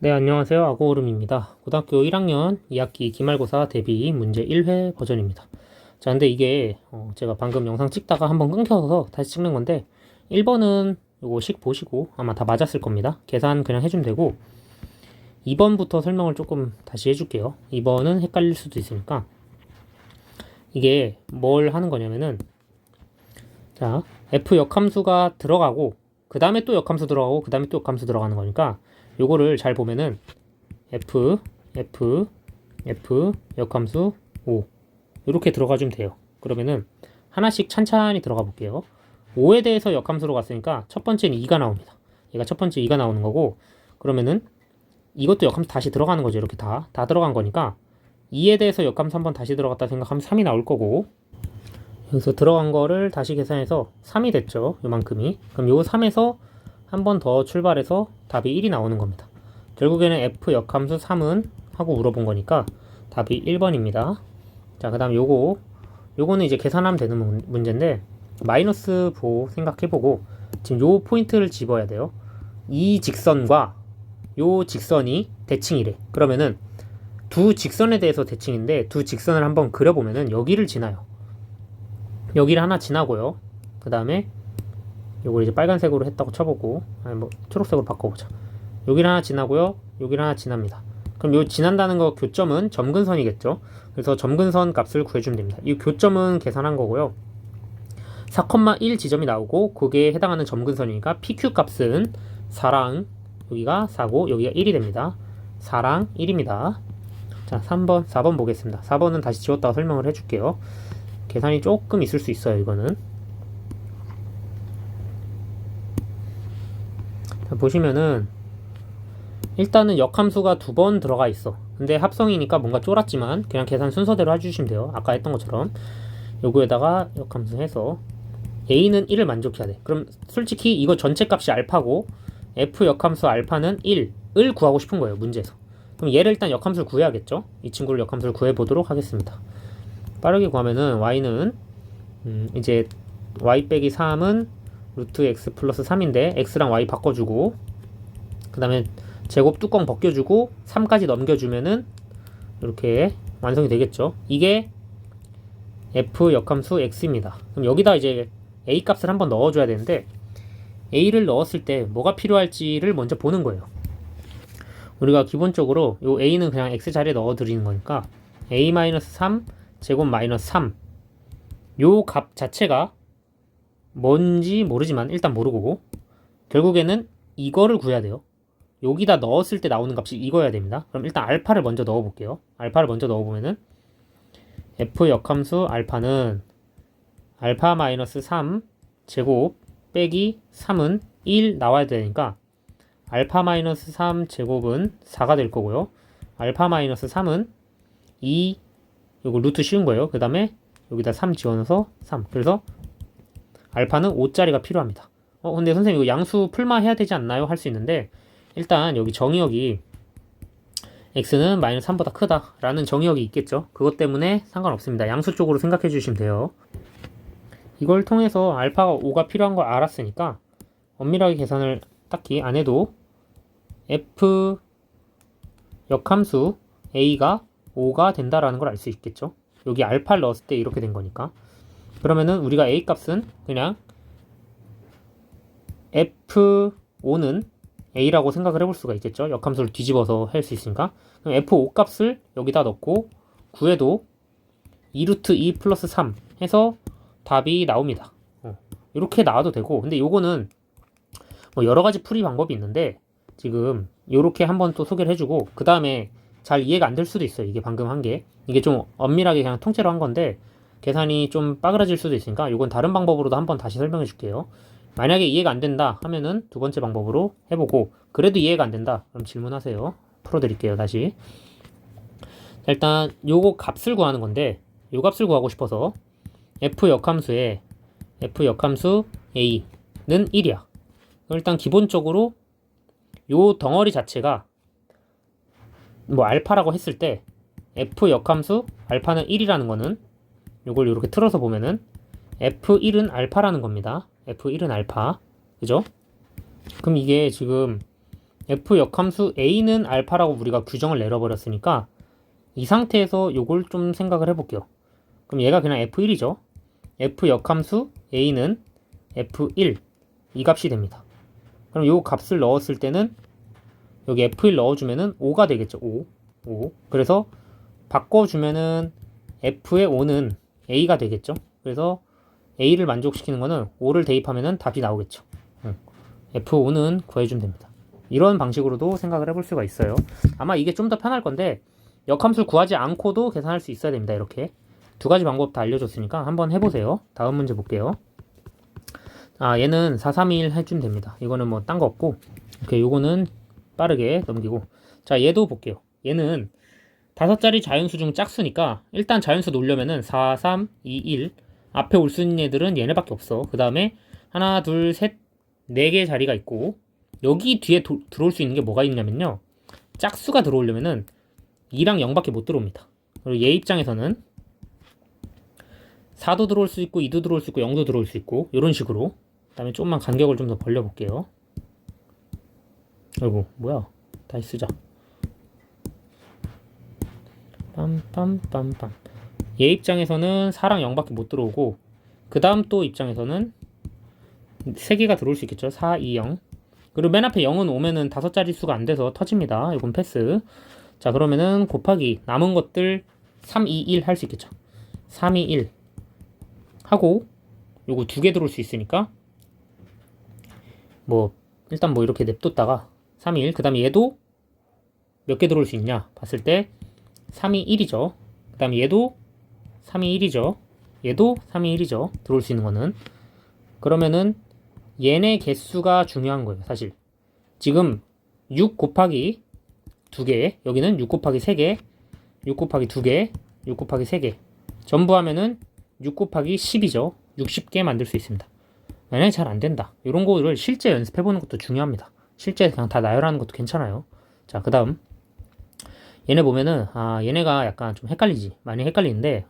네, 안녕하세요. 아고오름입니다. 고등학교 1학년 2학기 기말고사 대비 문제 1회 버전입니다. 자, 근데 이게 제가 방금 영상 찍다가 한번 끊겨서 다시 찍는 건데 1번은 요거식 보시고 아마 다 맞았을 겁니다. 계산 그냥 해주면 되고 2번부터 설명을 조금 다시 해줄게요. 2번은 헷갈릴 수도 있으니까 이게 뭘 하는 거냐면은 자, f 역함수가 들어가고 그 다음에 또 역함수 들어가고 그 다음에 또 역함수 들어가는 거니까 요거를 잘 보면은 f 역함수 5 이렇게 들어가주면 돼요. 그러면은 하나씩 찬찬히 들어가 볼게요. 5에 대해서 역함수로 갔으니까 첫 번째는 2가 나옵니다. 얘가 첫 번째 2가 나오는 거고 그러면은 이것도 역함수 다시 들어가는 거죠. 이렇게 다 들어간 거니까 2에 대해서 역함수 한번 다시 들어갔다 생각하면 3이 나올 거고 여기서 들어간 거를 다시 계산해서 3이 됐죠. 요만큼이. 그럼 요 3에서 한 번 더 출발해서 답이 1이 나오는 겁니다. 결국에는 f 역함수 3은 하고 물어본 거니까 답이 1번입니다. 자, 그 다음 요거는 이제 계산하면 되는 문제인데 마이너스 보 생각해보고 지금 요 포인트를 집어야 돼요. 이 직선과 요 직선이 대칭이래. 그러면은 두 직선에 대해서 대칭인데 두 직선을 한번 그려보면은 여기를 지나요. 여기를 하나 지나고요. 그 다음에 요걸 이제 빨간색으로 했다고 쳐보고 아니 뭐 초록색으로 바꿔보자. 여기를 하나 지나고요. 여기를 하나 지납니다. 그럼 요 지난다는 거 교점은 점근선이겠죠. 그래서 점근선 값을 구해주면 됩니다. 이 교점은 계산한 거고요. 4,1 지점이 나오고 그게 해당하는 점근선이니까 PQ 값은 4랑 여기가 4고 여기가 1이 됩니다. 4랑 1입니다. 자, 3번, 4번 보겠습니다. 4번은 다시 지웠다가 설명을 해줄게요. 계산이 조금 있을 수 있어요, 이거는. 자, 보시면은 일단은 역함수가 두 번 들어가 있어. 근데 합성이니까 뭔가 쫄았지만 그냥 계산 순서대로 해주시면 돼요. 아까 했던 것처럼 요거에다가 역함수 해서 a는 1을 만족해야 돼. 그럼 솔직히 이거 전체 값이 알파고 f 역함수 알파는 1을 구하고 싶은 거예요, 문제에서. 그럼 얘를 일단 역함수를 구해야겠죠. 이 친구를 역함수를 구해보도록 하겠습니다. 빠르게 구하면은 y는 이제 y 빼기 3은 루트 x 플러스 3인데 x랑 y 바꿔주고 그 다음에 제곱 뚜껑 벗겨주고 3까지 넘겨주면은 이렇게 완성이 되겠죠. 이게 f 역함수 x입니다. 그럼 여기다 이제 a 값을 한번 넣어줘야 되는데 a를 넣었을 때 뭐가 필요할지를 먼저 보는 거예요. 우리가 기본적으로 요 a는 그냥 x 자리에 넣어드리는 거니까 a-3 제곱 마이너스 3 요 값 자체가 뭔지 모르지만 일단 모르고 결국에는 이거를 구해야 돼요. 여기다 넣었을 때 나오는 값이 이거여야 됩니다. 그럼 일단 알파를 먼저 넣어볼게요. 알파를 먼저 넣어보면은 f 역함수 알파는 알파 마이너스 3 제곱 빼기 3은 1 나와야 되니까 알파 마이너스 3 제곱은 4가 될 거고요. 알파 마이너스 3은 2 요거 루트 씌운 거예요. 그 다음에 여기다 3 지워넣어서 3. 그래서 알파는 5짜리가 필요합니다. 근데 선생님 이거 양수 풀마 해야 되지 않나요? 할 수 있는데 일단 여기 정의역이 x는 마이너스 3보다 크다 라는 정의역이 있겠죠. 그것 때문에 상관없습니다. 양수 쪽으로 생각해 주시면 돼요. 이걸 통해서 알파가 5가 필요한 걸 알았으니까 엄밀하게 계산을 딱히 안 해도 f 역함수 a가 5가 된다라는 걸 알 수 있겠죠. 여기 알파를 넣었을 때 이렇게 된 거니까 그러면은 우리가 a 값은 그냥 f5는 a라고 생각을 해볼 수가 있겠죠. 역함수를 뒤집어서 할 수 있으니까. 그럼 f5 값을 여기다 넣고 구해도 2루트 2 플러스 3 해서 답이 나옵니다. 이렇게 나와도 되고 근데 요거는 뭐 여러 가지 풀이 방법이 있는데 지금 요렇게 한번 또 소개를 해주고 그 다음에 잘 이해가 안 될 수도 있어요. 이게 방금 한 게 이게 좀 엄밀하게 그냥 통째로 한 건데 계산이 좀 빠그라질 수도 있으니까 요건 다른 방법으로도 한번 다시 설명해 줄게요. 만약에 이해가 안 된다 하면은 두 번째 방법으로 해보고 그래도 이해가 안 된다 그럼 질문하세요. 풀어드릴게요. 다시 일단 요거 값을 구하는 건데 요 값을 구하고 싶어서 f 역함수에 f 역함수 a는 1이야. 일단 기본적으로 요 덩어리 자체가 뭐 알파라고 했을 때 f 역함수 알파는 1이라는 거는 요걸 이렇게 틀어서 보면은 f1은 알파라는 겁니다. f1은 알파. 그죠? 그럼 이게 지금 f 역함수 a는 알파라고 우리가 규정을 내려버렸으니까 이 상태에서 요걸 좀 생각을 해볼게요. 그럼 얘가 그냥 f1이죠. f 역함수 a는 f1 이 값이 됩니다. 그럼 요 값을 넣었을 때는 여기 f1 넣어주면은 5가 되겠죠. 5. 그래서 바꿔주면은 f의 5는 a가 되겠죠. 그래서 a를 만족시키는 거는 5를 대입하면은 답이 나오겠죠. f5는 구해주면 됩니다. 이런 방식으로도 생각을 해볼 수가 있어요. 아마 이게 좀 더 편할 건데 역함수를 구하지 않고도 계산할 수 있어야 됩니다. 이렇게 두 가지 방법 다 알려줬으니까 한번 해보세요. 다음 문제 볼게요. 얘는 4, 3, 2, 1 해주면 됩니다. 이거는 뭐 딴 거 없고 오케이, 요거는 빠르게 넘기고 자 얘도 볼게요. 얘는 5자리 자연수 중 짝수니까 일단 자연수 놓으려면은 4, 3, 2, 1 앞에 올 수 있는 애들은 얘네밖에 없어. 그 다음에 하나, 둘, 셋, 4개의 자리가 있고 여기 뒤에 들어올 수 있는 게 뭐가 있냐면요. 짝수가 들어오려면은 2랑 0밖에 못 들어옵니다. 그리고 얘 입장에서는 4도 들어올 수 있고 2도 들어올 수 있고 0도 들어올 수 있고 이런 식으로. 그 다음에 좀만 간격을 좀 더 벌려볼게요. 아이고 뭐야, 다시 쓰자. 빰빰빰빰. 얘 입장에서는 4랑 0밖에 못 들어오고 그 다음 또 입장에서는 3개가 들어올 수 있겠죠. 4, 2, 0. 그리고 맨 앞에 0은 오면은 5자리 수가 안 돼서 터집니다. 이건 패스. 자 그러면은 곱하기 남은 것들 3, 2, 1 할 수 있겠죠. 3, 2, 1 하고 요거 2개 들어올 수 있으니까 뭐 일단 뭐 이렇게 냅뒀다가 3, 2, 1 그 다음에 얘도 몇 개 들어올 수 있냐 봤을 때 3, 2, 1이죠. 그 다음에 얘도 3, 2, 1이죠. 얘도 3, 2, 1이죠. 들어올 수 있는 거는. 그러면은 얘네 개수가 중요한 거예요. 사실 지금 6 곱하기 2개, 여기는 6 곱하기 3개, 6 곱하기 2개, 6 곱하기 3개 전부 하면은 6 곱하기 10이죠. 60개 만들 수 있습니다. 만약에 잘 안된다, 이런 거를 실제 연습해보는 것도 중요합니다. 실제 그냥 다 나열하는 것도 괜찮아요. 자 그 다음 얘네 보면은 얘네가 약간 좀 헷갈리지. 많이 헷갈리는데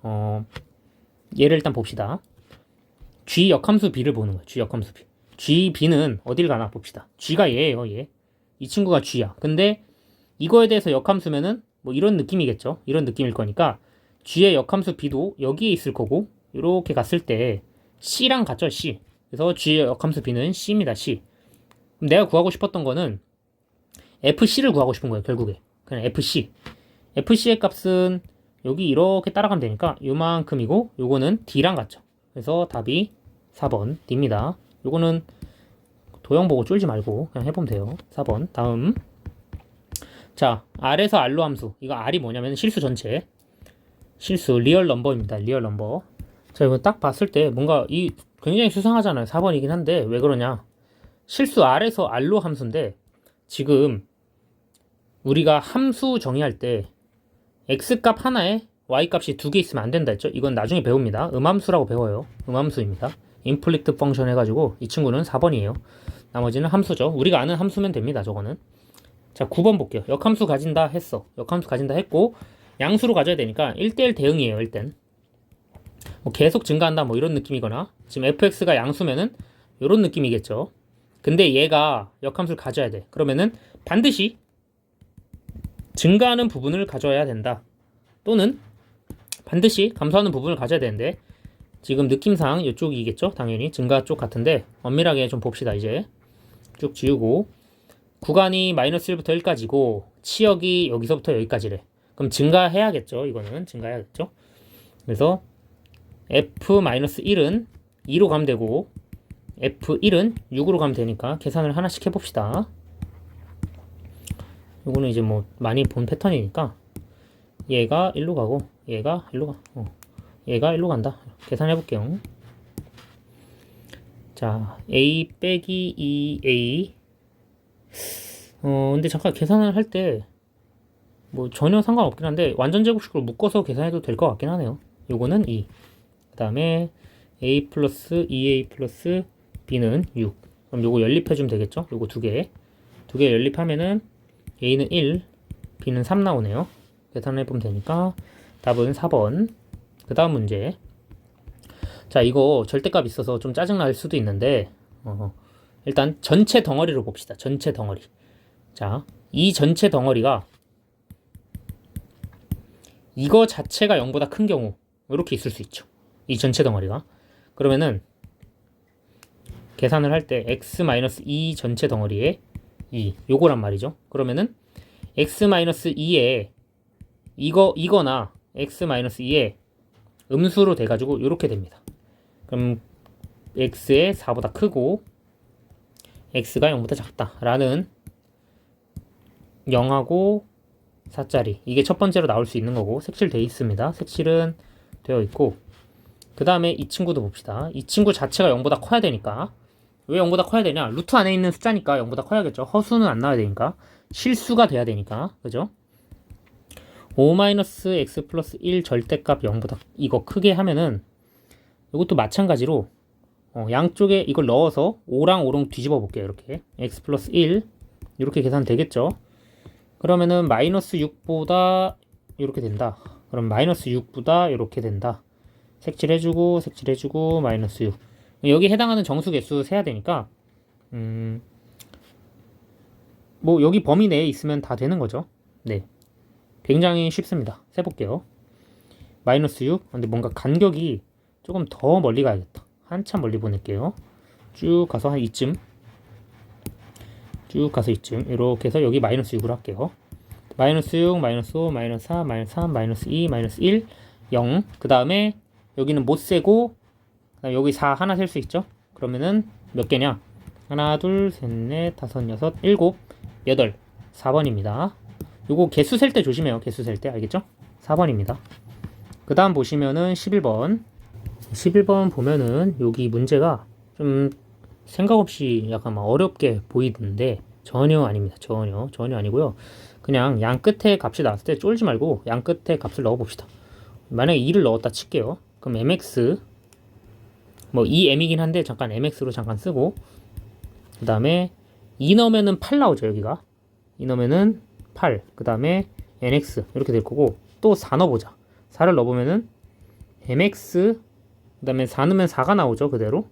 얘를 일단 봅시다. G 역함수 B를 보는 거예요. G 역함수 B. G, B는 어딜 가나 봅시다. G가 얘예요. 얘. 이 친구가 G야. 근데 이거에 대해서 역함수면은 뭐 이런 느낌이겠죠. 이런 느낌일 거니까 G의 역함수 B도 여기에 있을 거고 이렇게 갔을 때 C랑 같죠. C. 그래서 G의 역함수 B는 C입니다. C. 그럼 내가 구하고 싶었던 거는 FC를 구하고 싶은 거예요. 결국에. 그냥 FC. FC의 값은 여기 이렇게 따라가면 되니까 요만큼이고 요거는 D랑 같죠. 그래서 답이 4번 D입니다. 요거는 도형 보고 쫄지 말고 그냥 해보면 돼요. 4번. 다음. 자, R에서 R로 함수. 이거 R이 뭐냐면 실수 전체. 실수, 리얼 넘버입니다. 리얼 넘버. 자, 이거 딱 봤을 때 뭔가 굉장히 수상하잖아요. 4번이긴 한데 왜 그러냐. 실수 R에서 R로 함수인데 지금 우리가 함수 정의할 때 X값 하나에 Y값이 2개 있으면 안 된다 했죠? 이건 나중에 배웁니다. 음함수라고 배워요. 음함수입니다. 인플릭트 펑션 해가지고 이 친구는 4번이에요. 나머지는 함수죠. 우리가 아는 함수면 됩니다. 저거는. 자 9번 볼게요. 역함수 가진다 했어. 역함수 가진다 했고 양수로 가져야 되니까 1대1 대응이에요. 일단 뭐 계속 증가한다 뭐 이런 느낌이거나 지금 fx가 양수면은 이런 느낌이겠죠. 근데 얘가 역함수를 가져야 돼. 그러면은 반드시 증가하는 부분을 가져야 된다. 또는 반드시 감소하는 부분을 가져야 되는데 지금 느낌상 이쪽이겠죠. 당연히 증가 쪽 같은데 엄밀하게 좀 봅시다. 이제 쭉 지우고 구간이 마이너스 1부터 1까지고 치역이 여기서부터 여기까지래. 그럼 증가해야겠죠. 이거는 증가해야겠죠. 그래서 f-1은 2로 가면 되고 f1은 6으로 가면 되니까 계산을 하나씩 해봅시다. 이거는 이제 뭐 많이 본 패턴이니까 얘가 1로 가고 얘가 1로 가. 얘가 1로 간다. 계산해 볼게요. 자, a 빼기 2a. 근데 잠깐 계산을 할 때 뭐 전혀 상관없긴 한데 완전 제곱식으로 묶어서 계산해도 될 것 같긴 하네요. 요거는 2. 그 다음에 a 플러스 2a 플러스 b는 6. 그럼 요거 연립해주면 되겠죠? 요거 두 개 연립하면은 a는 1, b는 3 나오네요. 계산해보면 되니까 답은 4번. 그 다음 문제. 자, 이거 절대값 있어서 좀 짜증날 수도 있는데 일단 전체 덩어리로 봅시다. 전체 덩어리. 자, 이 전체 덩어리가 이거 자체가 0보다 큰 경우 이렇게 있을 수 있죠. 이 전체 덩어리가. 그러면은 계산을 할 때 x-2 전체 덩어리에 2 요거란 말이죠. 그러면은 x-2에 이거나 x-2에 음수로 돼가지고 이렇게 됩니다. 그럼 x의 4보다 크고 x가 0보다 작다라는 0하고 4짜리 이게 첫 번째로 나올 수 있는 거고 색칠되어 있습니다. 색칠은 되어 있고 그 다음에 이 친구도 봅시다. 이 친구 자체가 0보다 커야 되니까 왜 0보다 커야 되냐? 루트 안에 있는 숫자니까 0보다 커야겠죠. 허수는 안 나와야 되니까 실수가 돼야 되니까 그죠? 5-x 플러스 1 절대값 0보다 이거 크게 하면은 이것도 마찬가지로 양쪽에 이걸 넣어서 5랑 5랑 뒤집어 볼게요. 이렇게 x 플러스 1 이렇게 계산 되겠죠. 그러면은 마이너스 6보다 이렇게 된다. 그럼 마이너스 6보다 이렇게 된다. 색칠해주고 마이너스 6 여기 해당하는 정수 개수 세야 되니까 뭐 여기 범위 내에 있으면 다 되는 거죠. 네, 굉장히 쉽습니다. 세볼게요. 마이너스 6 근데 뭔가 간격이 조금 더 멀리 가야겠다. 한참 멀리 보낼게요. 쭉 가서 한 이쯤 이렇게 해서 여기 마이너스 6으로 할게요. 마이너스 6, 마이너스 5, 마이너스 4, 마이너스 3, 마이너스 2, 마이너스 1, 0. 그 다음에 여기는 못 세고 여기 4 하나 셀 수 있죠? 그러면은 몇 개냐? 하나, 둘, 셋, 넷, 다섯, 여섯, 일곱, 여덟, 4번입니다. 요거 개수 셀 때 조심해요. 개수 셀 때 알겠죠? 4번입니다. 그 다음 보시면은 11번. 11번 보면은 여기 문제가 좀 생각 없이 약간 막 어렵게 보이는데 전혀 아닙니다. 전혀 아니고요. 그냥 양 끝에 값이 나왔을 때 쫄지 말고 양 끝에 값을 넣어 봅시다. 만약에 2를 넣었다 칠게요. 그럼 mx 뭐 2m이긴 한데 잠깐 mx로 잠깐 쓰고 그 다음에 2 넣으면은 8 나오죠. 여기가 2 넣으면은 8 그 다음에 nx 이렇게 될 거고 또 4 넣어보자. 4를 넣어보면은 mx 그 다음에 4 넣으면 4가 나오죠. 그대로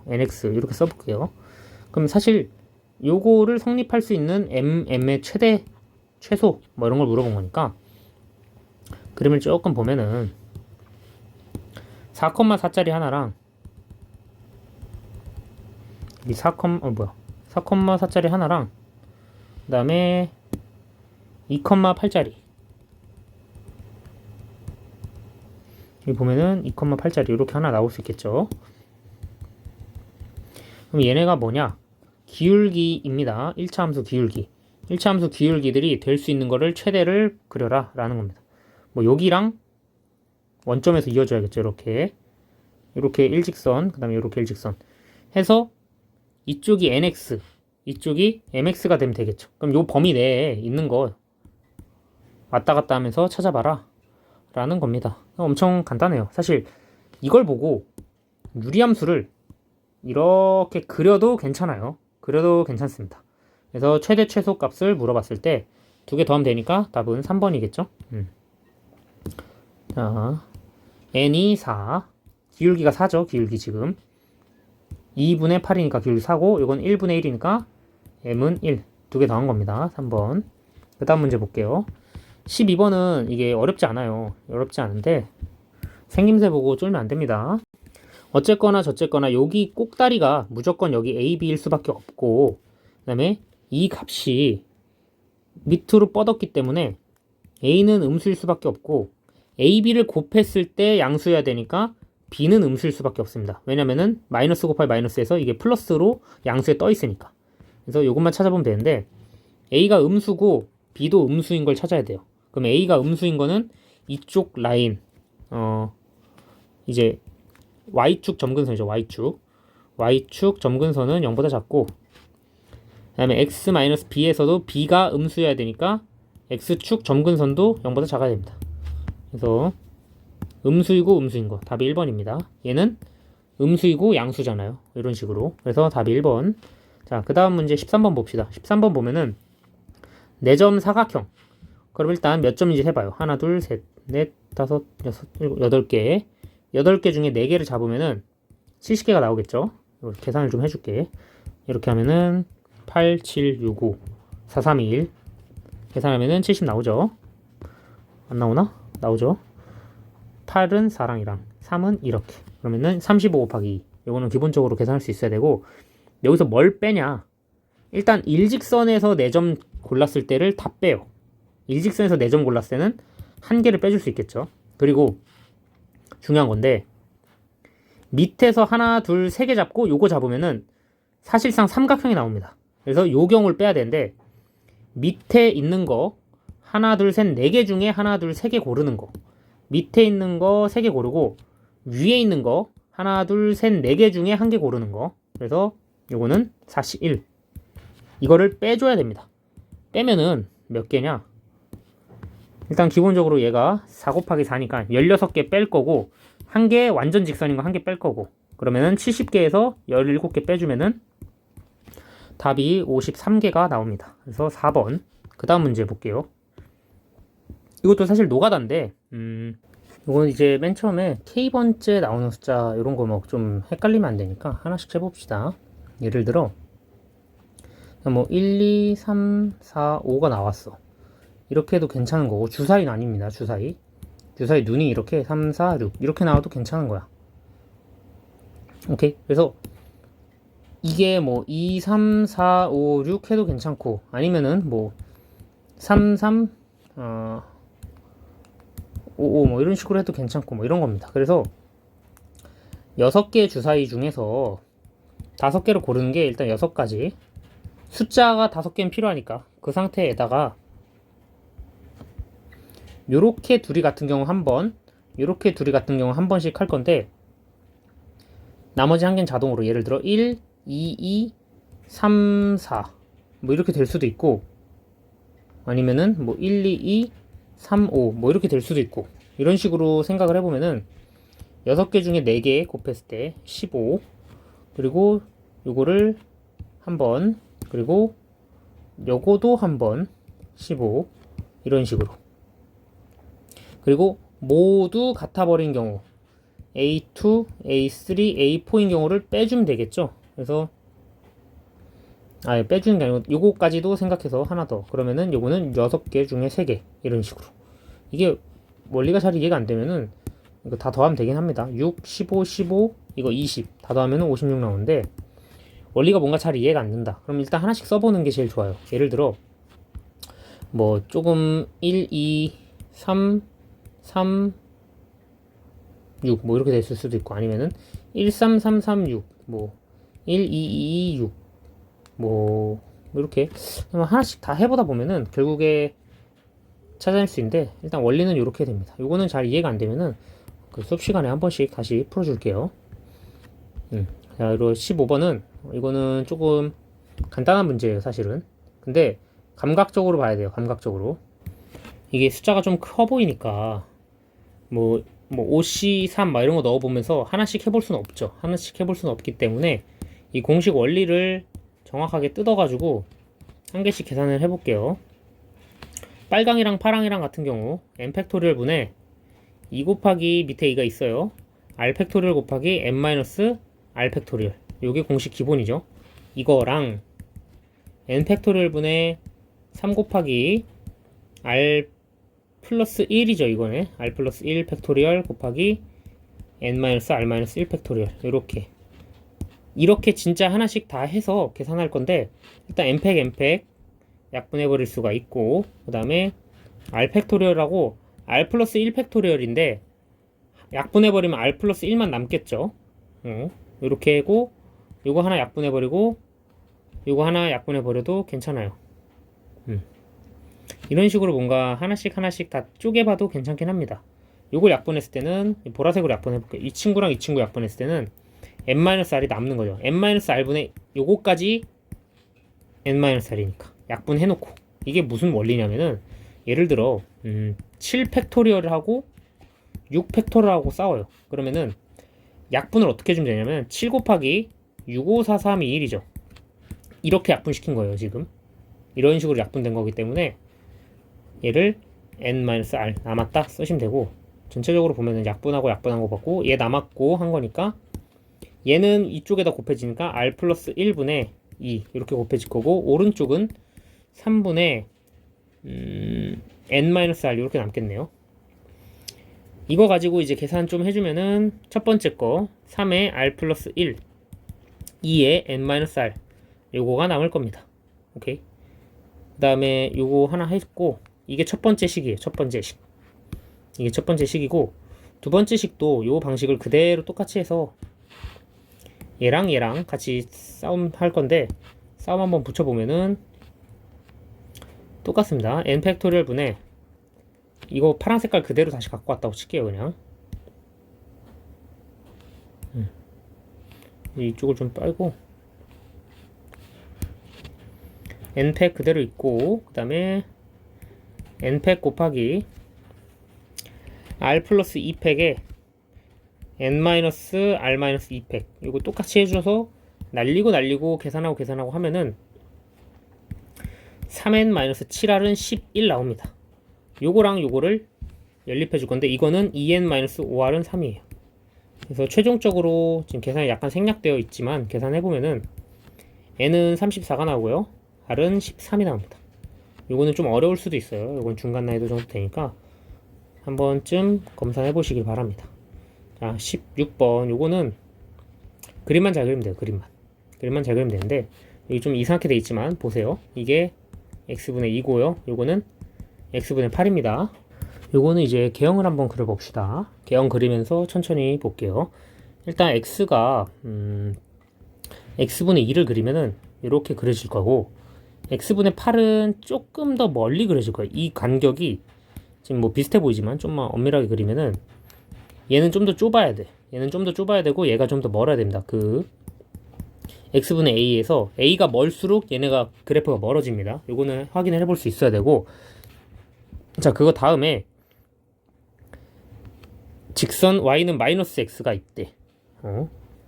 nx 이렇게 써볼게요. 그럼 사실 요거를 성립할 수 있는 m의 최대 최소 뭐 이런 걸 물어본 거니까 그림을 조금 보면은 4,4짜리 하나랑 이 4,4짜리 하나랑 그 다음에 2,8짜리 여기 보면은 2,8짜리 이렇게 하나 나올 수 있겠죠. 그럼 얘네가 뭐냐? 기울기입니다. 1차 함수 기울기. 1차 함수 기울기들이 될 수 있는 거를 최대를 그려라 라는 겁니다. 뭐 여기랑 원점에서 이어져야겠죠. 이렇게 일직선 그 다음에 이렇게 일직선 해서 이쪽이 nx 이쪽이 mx가 되면 되겠죠. 그럼 요 범위 내에 있는 거 왔다 갔다 하면서 찾아봐라 라는 겁니다. 엄청 간단해요. 사실 이걸 보고 유리함수를 이렇게 그려도 괜찮아요. 그려도 괜찮습니다. 그래서 최대 최소 값을 물어봤을 때 두 개 더하면 되니까 답은 3번이겠죠. 자, n이 4 기울기가 4죠. 기울기 지금 2분의 8이니까 기울기 4고 이건 1분의 1이니까 m은 1 두 개 더한 겁니다. 3번 그 다음 문제 볼게요. 12번은 이게 어렵지 않아요. 어렵지 않은데 생김새 보고 쫄면 안 됩니다. 어쨌거나 저쨌거나 여기 꼭다리가 무조건 여기 a, b일 수밖에 없고 그 다음에 이 값이 밑으로 뻗었기 때문에 a는 음수일 수밖에 없고 a, b를 곱했을 때 양수여야 되니까 b는 음수일 수밖에 없습니다. 왜냐면은 마이너스 곱할 마이너스에서 이게 플러스로 양수에 떠 있으니까. 그래서 이것만 찾아보면 되는데 a가 음수고 b도 음수인 걸 찾아야 돼요. 그럼 a가 음수인 거는 이쪽 라인 이제 y축 점근선이죠. y축 점근선은 0보다 작고 그 다음에 x-b에서도 b가 음수여야 되니까 x축 점근선도 0보다 작아야 됩니다. 그래서 음수이고 음수인 거 답이 1번입니다. 얘는 음수이고 양수잖아요. 이런 식으로. 그래서 답이 1번. 자, 그 다음 문제 13번 봅시다. 13번 보면은 4점 사각형. 그럼 일단 몇 점인지 해봐요. 하나, 둘, 셋, 넷, 다섯, 여섯, 일곱, 8개. 8개 중에 4개를 잡으면은 70개가 나오겠죠. 계산을 좀 해줄게. 이렇게 하면은 8, 7, 6, 5. 4321 계산하면은 70 나오죠. 안 나오나? 나오죠. 8은 4랑이랑 3은 이렇게. 그러면은 35 곱하기 2. 요거는 기본적으로 계산할 수 있어야 되고, 여기서 뭘 빼냐? 일단 일직선에서 4점 골랐을 때를 다 빼요. 일직선에서 4점 골랐을 때는 한 개를 빼줄 수 있겠죠. 그리고 중요한 건데, 밑에서 하나, 둘, 세 개 잡고 요거 잡으면은 사실상 삼각형이 나옵니다. 그래서 요 경우를 빼야 되는데, 밑에 있는 거 하나, 둘, 셋, 4개 중에 하나, 둘, 세 개 고르는 거, 밑에 있는 거 3개 고르고 위에 있는 거 하나, 둘, 셋, 4개 중에 한 개 고르는 거. 그래서 요거는 41. 이거를 빼줘야 됩니다. 빼면은 몇 개냐? 일단 기본적으로 얘가 4 곱하기 4니까 16개 뺄 거고, 한 개 완전 직선인 거 한 개 뺄 거고, 그러면은 70개에서 17개 빼주면은 답이 53개가 나옵니다. 그래서 4번. 그 다음 문제 볼게요. 이것도 사실 노가다인데, 이건 이제 맨 처음에 K번째 나오는 숫자 이런 거 뭐 좀 헷갈리면 안 되니까 하나씩 해봅시다. 예를 들어 뭐 1, 2, 3, 4, 5가 나왔어. 이렇게 해도 괜찮은 거고, 주사위는 아닙니다. 주사위 눈이 이렇게 3, 4, 6 이렇게 나와도 괜찮은 거야. 오케이. 그래서 이게 뭐 2, 3, 4, 5, 6 해도 괜찮고, 아니면은 뭐 3, 3, 5, 5 뭐 이런 식으로 해도 괜찮고 뭐 이런 겁니다. 그래서 6개 주사위 중에서 5개를 고르는 게 일단 6가지. 숫자가 5개는 필요하니까 그 상태에다가 요렇게 둘이 같은 경우 한 번, 요렇게 둘이 같은 경우 한 번씩 할 건데, 나머지 한 개는 자동으로, 예를 들어 1, 2, 2, 3, 4 뭐 이렇게 될 수도 있고, 아니면은 뭐 1, 2, 2, 3, 5 뭐 이렇게 될 수도 있고, 이런 식으로 생각을 해보면은 6개 중에 4개 곱했을 때 15, 그리고 요거를 한번, 그리고 요거도 한번 15, 이런 식으로. 그리고 모두 같아 버린 경우 A2, A3, A4인 경우를 빼주면 되겠죠. 그래서 빼주는 게 아니고 요거까지도 생각해서 하나 더, 그러면은 요거는 6개 중에 3개, 이런 식으로. 이게 원리가 잘 이해가 안 되면은 이거 다 더하면 되긴 합니다. 6, 15, 15, 이거 20 다 더하면은 56 나오는데, 원리가 뭔가 잘 이해가 안 된다. 그럼 일단 하나씩 써보는 게 제일 좋아요. 예를 들어 뭐 조금 1, 2, 3, 3, 6 뭐 이렇게 됐을 수도 있고, 아니면은 1, 3, 3, 3, 6 뭐 1, 2, 2, 6 뭐 이렇게 하나씩 다 해보다 보면은 결국에 찾아낼 수 있는데, 일단 원리는 이렇게 됩니다. 요거는 잘 이해가 안 되면은 그 수업 시간에 한 번씩 다시 풀어줄게요. 자, 그리고 15번은 이거는 조금 간단한 문제예요, 사실은. 근데 감각적으로 봐야 돼요. 감각적으로. 이게 숫자가 좀 커 보이니까 뭐 5C, 3 막 이런 거 넣어보면서 하나씩 해볼 수는 없죠. 하나씩 해볼 수는 없기 때문에 이 공식 원리를 정확하게 뜯어가지고 한 개씩 계산을 해볼게요. 빨강이랑 파랑이랑 같은 경우 n 팩토리얼 분의 2 곱하기 밑에 2가 있어요. r 팩토리얼 곱하기 n 마이너스 r 팩토리얼. 요게 공식 기본이죠. 이거랑 n 팩토리얼 분의 3 곱하기 r 플러스 1이죠. 이거네. r 플러스 1 팩토리얼 곱하기 n 마이너스 r 마이너스 1 팩토리얼. 이렇게 진짜 하나씩 다 해서 계산할 건데, 일단 n팩 약분해 버릴 수가 있고, 그 다음에 r 팩토리얼하고 r 플러스 1 팩토리얼인데 약분해 버리면 r 플러스 1만 남겠죠. 이렇게 하고 요거 하나 약분해 버리고 요거 하나 약분해 버려도 괜찮아요. 이런 식으로 뭔가 하나씩 다 쪼개봐도 괜찮긴 합니다. 요걸 약분했을 때는 보라색으로 약분해 볼게요. 이 친구랑 이 친구 약분했을 때는 n-r이 남는 거죠. n-r분의 요거까지 n-r이니까 약분해 놓고, 이게 무슨 원리냐면은 예를 들어 7 팩토리얼을 하고 6 팩토리얼하고 싸워요. 그러면은 약분을 어떻게 해주면 되냐면 7 곱하기 6, 5, 4, 3, 2, 1이죠. 이렇게 약분시킨 거예요. 지금 이런 식으로 약분된 거기 때문에 얘를 n-r 남았다 쓰시면 되고, 전체적으로 보면은 약분하고 약분한 거 받고 얘 남았고 한 거니까 얘는 이쪽에다 곱해지니까 r 플러스 1분의 2 이렇게 곱해질 거고, 오른쪽은 3분의 n-r 이렇게 남겠네요. 이거 가지고 이제 계산 좀 해주면은 첫 번째 거 3의 r 플러스 1 2의 n-r 요거가 남을 겁니다. 오케이. 그 다음에 요거 하나 했고 이게 첫 번째 식이에요. 첫 번째 식. 이게 첫 번째 식이고 두 번째 식도 요 방식을 그대로 똑같이 해서 얘랑 얘랑 같이 싸움 할 건데 싸움 한번 붙여보면은 똑같습니다. n 팩토리얼 분의 이거 파란 색깔 그대로 다시 갖고 왔다고 칠게요. 그냥 이쪽을 좀 빨고 n팩 그대로 있고 그 다음에 n팩 곱하기 r 플러스 2팩에 n-r-2팩 이거 똑같이 해줘서 날리고 계산하고 하면은 3n-7r은 11 나옵니다. 요거랑 요거를 연립해 줄 건데 이거는 2n-5r은 3이에요. 그래서 최종적으로 지금 계산이 약간 생략되어 있지만 계산해보면은 n은 34가 나오고요. r은 13이 나옵니다. 요거는 좀 어려울 수도 있어요. 요건 중간 난이도 정도 되니까 한 번쯤 검사해 보시길 바랍니다. 자, 16번 요거는 그림만 잘 그리면 돼요. 그림만 잘 그리면 되는데 여기 좀 이상하게 돼 있지만 보세요. 이게 x분의 2고요. 요거는 x분의 8입니다. 요거는 이제 개형을 한번 그려봅시다. 개형 그리면서 천천히 볼게요. 일단 x가 x분의 2를 그리면은 이렇게 그려질 거고 x분의 8은 조금 더 멀리 그려질 거예요. 이 간격이 지금 뭐 비슷해 보이지만 좀만 엄밀하게 그리면은 얘는 좀 더 좁아야 돼. 얘는 좀 더 좁아야 되고 얘가 좀 더 멀어야 됩니다. 그 x분의 a에서 a가 멀수록 얘네가 그래프가 멀어집니다. 요거는 확인을 해볼 수 있어야 되고 자 그거 다음에 직선 y는 마이너스 x가 있대.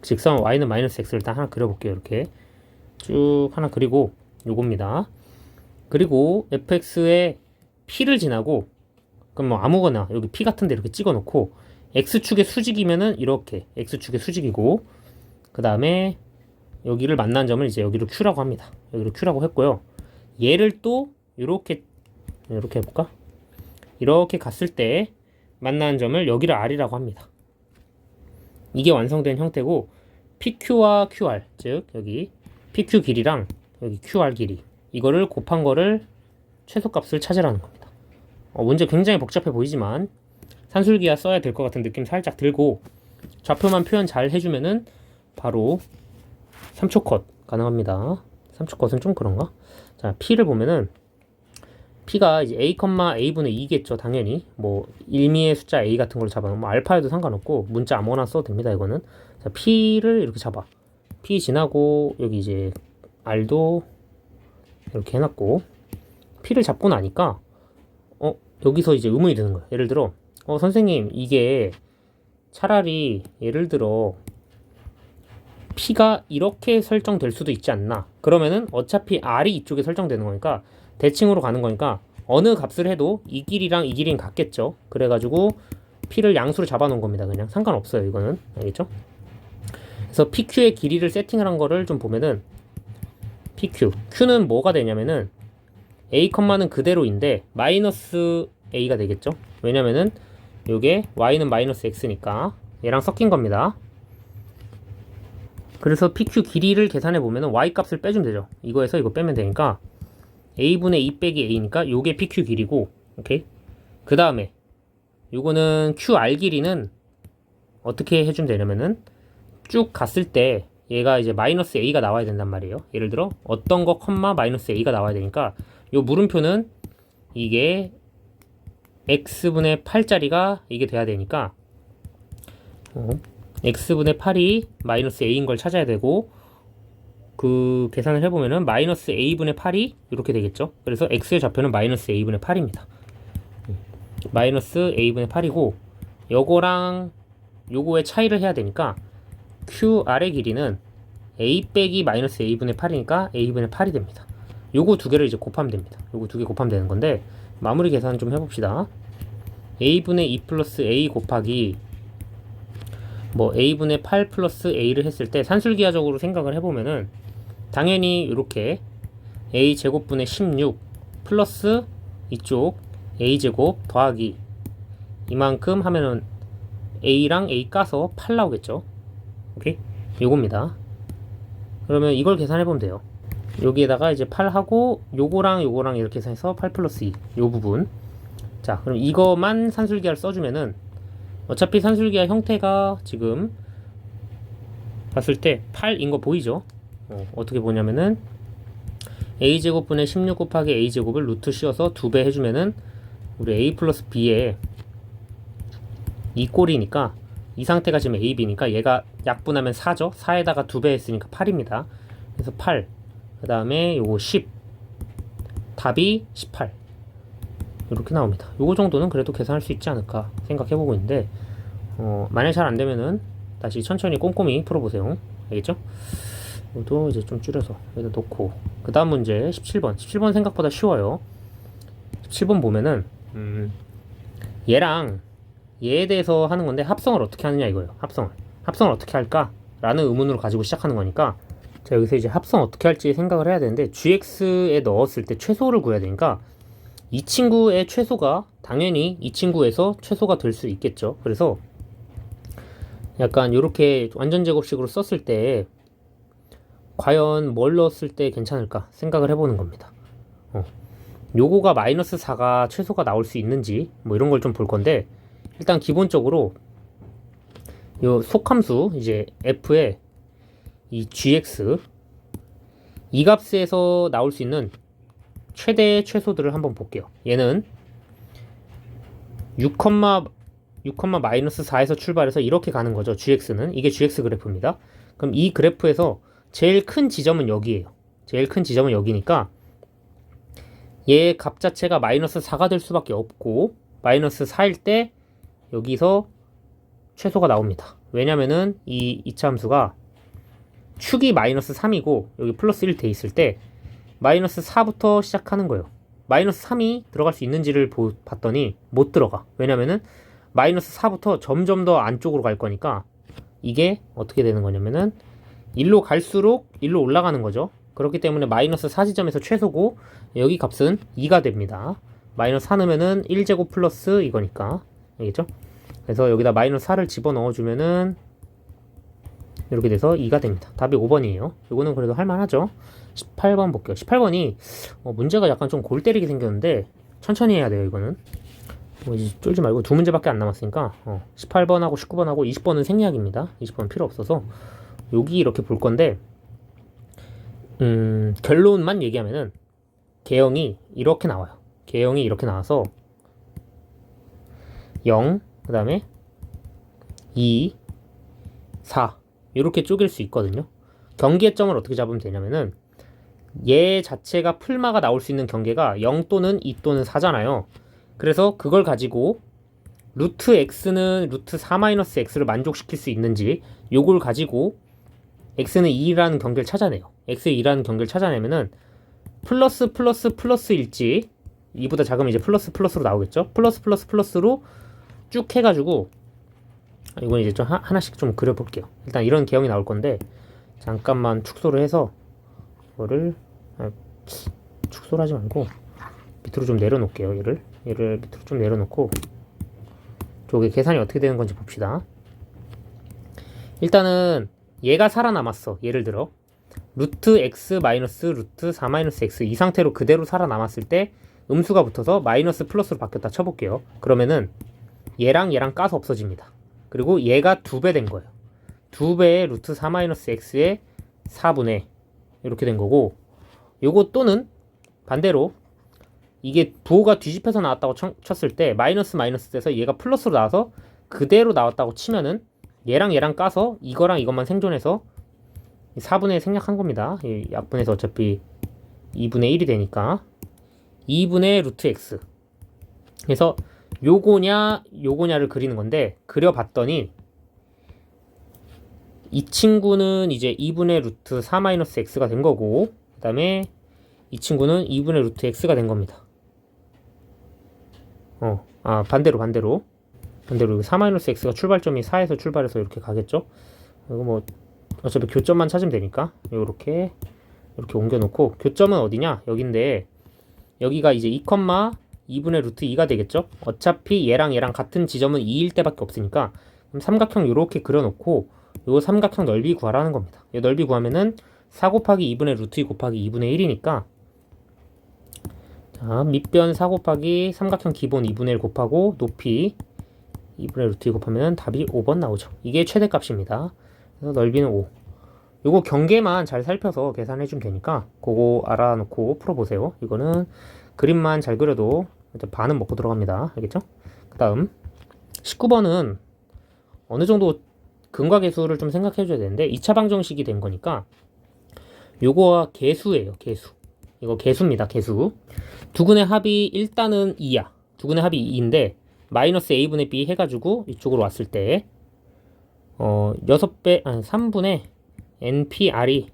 직선 y는 마이너스 x를 일단 하나 그려볼게요. 이렇게 쭉 하나 그리고 요겁니다. 그리고 fx에 p를 지나고 그럼 뭐 아무거나 여기 p 같은데 이렇게 찍어 놓고 x축의 수직이면은 이렇게 x축의 수직이고 그 다음에 여기를 만난 점을 이제 여기로 q라고 합니다. 여기로 q라고 했고요. 얘를 또 이렇게 해볼까? 이렇게 갔을 때 만나는 점을 여기를 r이라고 합니다. 이게 완성된 형태고 PQ와 QR 즉 여기 PQ 길이랑 여기 QR 길이 이거를 곱한 거를 최소값을 찾으라는 겁니다. 문제 굉장히 복잡해 보이지만 산술기하 써야 될 것 같은 느낌 살짝 들고 좌표만 표현 잘 해주면은 바로 3초 컷 가능합니다. 3초 컷은 좀 그런가? 자 P를 보면은 P가 이제 A, A분의 2겠죠. 당연히 뭐 1미의 숫자 A 같은 걸로 잡아 뭐 알파에도 상관없고 문자 아무거나 써도 됩니다. 이거는 자 P를 이렇게 잡아 P 지나고 여기 이제 R도 이렇게 해놨고 P를 잡고 나니까 여기서 이제 의문이 드는 거야. 예를 들어 선생님 이게 차라리 예를 들어 P가 이렇게 설정될 수도 있지 않나. 그러면은 어차피 R이 이쪽에 설정되는 거니까 대칭으로 가는 거니까 어느 값을 해도 이 길이랑 이 길이는 같겠죠. 그래가지고 P를 양수로 잡아놓은 겁니다. 그냥 상관없어요. 이거는 알겠죠? 그래서 PQ의 길이를 세팅을 한 거를 좀 보면은 PQ Q는 뭐가 되냐면은 A, 는 그대로인데 마이너스 A가 되겠죠. 왜냐면은 요게 Y는 마이너스 X니까 얘랑 섞인 겁니다. 그래서 PQ 길이를 계산해 보면은 Y 값을 빼주면 되죠. 이거에서 이거 빼면 되니까 A분의 2 빼기 A니까 요게 PQ 길이고 오케이. 그 다음에 요거는 QR 길이는 어떻게 해주면 되냐면은 쭉 갔을 때 얘가 이제 마이너스 A가 나와야 된단 말이에요. 예를 들어 어떤 거 컴마 마이너스 A가 나와야 되니까 요 물음표는 이게 x분의 8짜리가 이게 돼야 되니까 x분의 8이 마이너스 a인 걸 찾아야 되고 그 계산을 해보면은 마이너스 a분의 8이 이렇게 되겠죠. 그래서 x의 좌표는 마이너스 a분의 8입니다. 마이너스 a분의 8이고 요거랑 요거의 차이를 해야 되니까 QR의 길이는 a 빼기 마이너스 a분의 8이니까 a분의 8이 됩니다. 요거 두 개를 이제 곱하면 됩니다. 요거 두 개 곱하면 되는 건데 마무리 계산 좀 해봅시다. a분의 2 플러스 a 곱하기 뭐 a분의 8 플러스 a를 했을 때 산술기하적으로 생각을 해보면은 당연히 이렇게 a제곱분의 16 플러스 이쪽 a제곱 더하기 이만큼 하면은 a랑 a 까서 8 나오겠죠. 오케이? 요겁니다. 그러면 이걸 계산해보면 돼요. 여기에다가 이제 8하고 요거랑 요거랑 이렇게 계산해서 8 플러스 2 요 부분. 자, 그럼 이거만 산술기하를 써주면은 어차피 산술기하 형태가 지금 봤을 때 8인 거 보이죠? 어떻게 보냐면은 a제곱분의 16 곱하기 a제곱을 루트 씌워서 2배 해주면은 우리 a 플러스 b에 이 꼴이니까 이 상태가 지금 a, b니까 얘가 약분하면 4죠? 4에다가 2배 했으니까 8입니다. 그래서 8, 그 다음에 요거 10, 답이 18 이렇게 나옵니다. 요거 정도는 그래도 계산할 수 있지 않을까 생각해보고 있는데 만약 잘 안되면은 다시 천천히 꼼꼼히 풀어보세요. 알겠죠? 이것도 이제 좀 줄여서 여기다 놓고 그 다음 문제 17번 생각보다 쉬워요. 17번 보면은 얘랑 얘에 대해서 하는 건데 합성을 어떻게 하느냐 이거예요. 합성을 어떻게 할까? 라는 의문으로 가지고 시작하는 거니까 자 여기서 이제 합성 어떻게 할지 생각을 해야 되는데 gx에 넣었을 때 최소를 구해야 되니까 이 친구의 최소가 당연히 이 친구에서 최소가 될 수 있겠죠. 그래서 약간 요렇게 완전 제곱식으로 썼을 때 과연 뭘 넣었을 때 괜찮을까 생각을 해보는 겁니다. 요거가 마이너스 4가 최소가 나올 수 있는지 뭐 이런 걸 좀 볼 건데 일단 기본적으로 요 속함수 이제 f의 이 gx 이 값에서 나올 수 있는 최대 최소들을 한번 볼게요. 얘는 6, 마이너스 4에서 출발해서 이렇게 가는 거죠. gx는 이게 gx 그래프입니다. 그럼 이 그래프에서 제일 큰 지점은 여기에요. 제일 큰 지점은 여기니까 얘 값 자체가 마이너스 4가 될 수밖에 없고 마이너스 4일 때 여기서 최소가 나옵니다. 왜냐면은 이 이차함수가 축이 마이너스 3이고 여기 플러스 1 돼 있을 때 마이너스 4부터 시작하는 거예요. 마이너스 3이 들어갈 수 있는지를 봤더니 못 들어가. 왜냐면은 마이너스 4부터 점점 더 안쪽으로 갈 거니까 이게 어떻게 되는 거냐면은 일로 갈수록 일로 올라가는 거죠. 그렇기 때문에 마이너스 4지점에서 최소고 여기 값은 2가 됩니다. 마이너스 4 넣으면은 1제곱 플러스 이거니까 알겠죠? 그래서 여기다 마이너스 4를 집어넣어 주면은 이렇게 돼서 2가 됩니다. 답이 5번이에요. 이거는 그래도 할만하죠. 18번 볼게요. 18번이 문제가 약간 좀 골 때리게 생겼는데 천천히 해야 돼요. 이거는 이제 쫄지 말고 두 문제밖에 안 남았으니까 18번하고 19번하고 20번은 생략입니다. 20번은 필요 없어서 여기 이렇게 볼 건데 결론만 얘기하면은 개형이 이렇게 나와요. 개형이 이렇게 나와서 0, 그 다음에 2, 4 이렇게 쪼갤 수 있거든요. 경계점을 어떻게 잡으면 되냐면은 얘 자체가 풀마가 나올 수 있는 경계가 0 또는 2 또는 4잖아요. 그래서 그걸 가지고 루트 x는 루트 4-x를 만족시킬 수 있는지 요걸 가지고 x는 2라는 경계를 찾아내요. x의 2라는 경계를 찾아내면은 플러스 플러스 플러스일지 2보다 작으면 이제 플러스 플러스로 나오겠죠. 플러스 플러스 플러스로 쭉 해가지고 이건 이제 좀 하나씩 좀 그려볼게요. 일단 이런 개형이 나올 건데 잠깐만 축소를 해서 이거를 축소를 하지 말고 밑으로 좀 내려놓을게요. 얘를 밑으로 좀 내려놓고 저게 계산이 어떻게 되는 건지 봅시다. 일단은 얘가 살아남았어. 예를 들어 루트 x 마이너스 루트 4 마이너스 x 이 상태로 그대로 살아남았을 때 음수가 붙어서 마이너스 플러스로 바뀌었다 쳐볼게요. 그러면은 얘랑 까서 없어집니다. 그리고 얘가 2배 된 거예요. 2배의 루트 4 마이너스 x의 4분의 이렇게 된 거고 요거 또는 반대로 이게 부호가 뒤집혀서 나왔다고 쳤을 때 마이너스 돼서 얘가 플러스로 나와서 그대로 나왔다고 치면은 얘랑 까서 이거랑 이것만 생존해서 4분의 생략한 겁니다. 약분해서 어차피 2분의 1이 되니까 2분의 루트 x 그래서 요거냐를 그리는 건데 그려봤더니 이 친구는 이제 2분의 루트 4-x가 된 거고 그 다음에 이 친구는 2분의 루트 x가 된 겁니다. 반대로 4-x가 출발점이 4에서 출발해서 이렇게 가겠죠. 이거 뭐 어차피 교점만 찾으면 되니까 요렇게 이렇게 옮겨놓고 교점은 어디냐? 여긴데 여기가 이제 2,2분의 루트 2가 되겠죠? 어차피 얘랑 얘랑 같은 지점은 2일 때밖에 없으니까 그럼 삼각형 이렇게 그려놓고 요 삼각형 넓이 구하라는 겁니다. 이 넓이 구하면은 4 곱하기 2분의 루트 2 곱하기 2분의 1이니까 자, 밑변 4 곱하기 삼각형 기본 2분의 1 곱하고 높이 2분의 루트 2 곱하면 답이 5번 나오죠. 이게 최대값입니다. 그래서 넓이는 5. 요거 경계만 잘 살펴서 계산해주면 되니까 그거 알아놓고 풀어보세요. 이거는 그림만 잘 그려도 일단 반은 먹고 들어갑니다. 알겠죠? 그 다음 19번은 어느 정도 근과계수를 좀 생각해줘야 되는데 2차 방정식이 된 거니까 요거와 계수예요. 계수. 이거 계수입니다. 계수. 두근의 합이 일단은 2야. 두근의 합이 2인데 마이너스 a분의 b 해가지고 이쪽으로 왔을 때 6배, 아니 3분의 npr이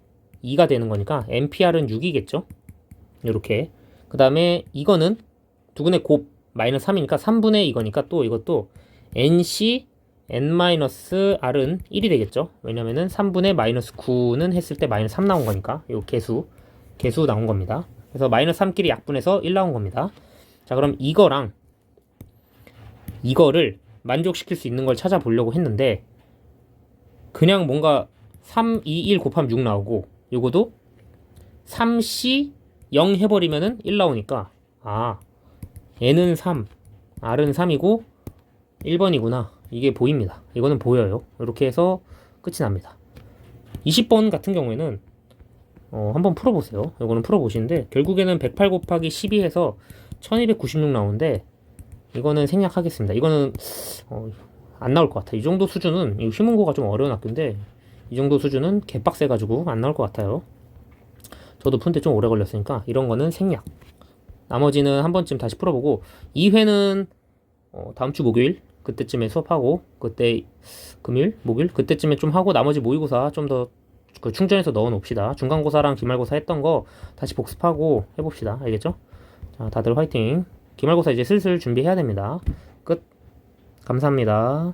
2가 되는 거니까 npr은 6이겠죠. 이렇게. 그 다음에 이거는 두근의 곱 마이너스 3이니까 3분의 이거니까 또 이것도 nc n-r은 1이 되겠죠. 왜냐면은 3분의 마이너스 9는 했을 때 마이너스 3 나온 거니까 요 계수 나온 겁니다. 그래서 마이너스 3끼리 약분해서 1 나온 겁니다. 자, 그럼 이거랑 이거를 만족시킬 수 있는 걸 찾아보려고 했는데 그냥 뭔가 3, 2, 1 곱하면 6 나오고 요거도 3C 0 해버리면은 1 나오니까 아 n은 3, r은 3이고 1번이구나. 이게 보입니다. 이거는 보여요. 이렇게 해서 끝이 납니다. 20번 같은 경우에는 한번 풀어보세요. 이거는 풀어보시는데 결국에는 108 곱하기 12 해서 1296 나오는데 이거는 생략하겠습니다. 이거는 안 나올 것 같아요. 이 정도 수준은 이 휘문고가 좀 어려운 학교인데 이 정도 수준은 개빡세가지고 안 나올 것 같아요. 저도 푸는데 좀 오래 걸렸으니까 이런 거는 생략. 나머지는 한 번쯤 다시 풀어보고 2회는 다음 주 목요일 그때쯤에 수업하고 그때 금요일 목요일 그때쯤에 좀 하고 나머지 모의고사 좀 더 충전해서 넣어 놓읍시다. 중간고사랑 기말고사 했던 거 다시 복습하고 해봅시다. 알겠죠? 자, 다들 화이팅. 기말고사 이제 슬슬 준비해야 됩니다. 끝. 감사합니다.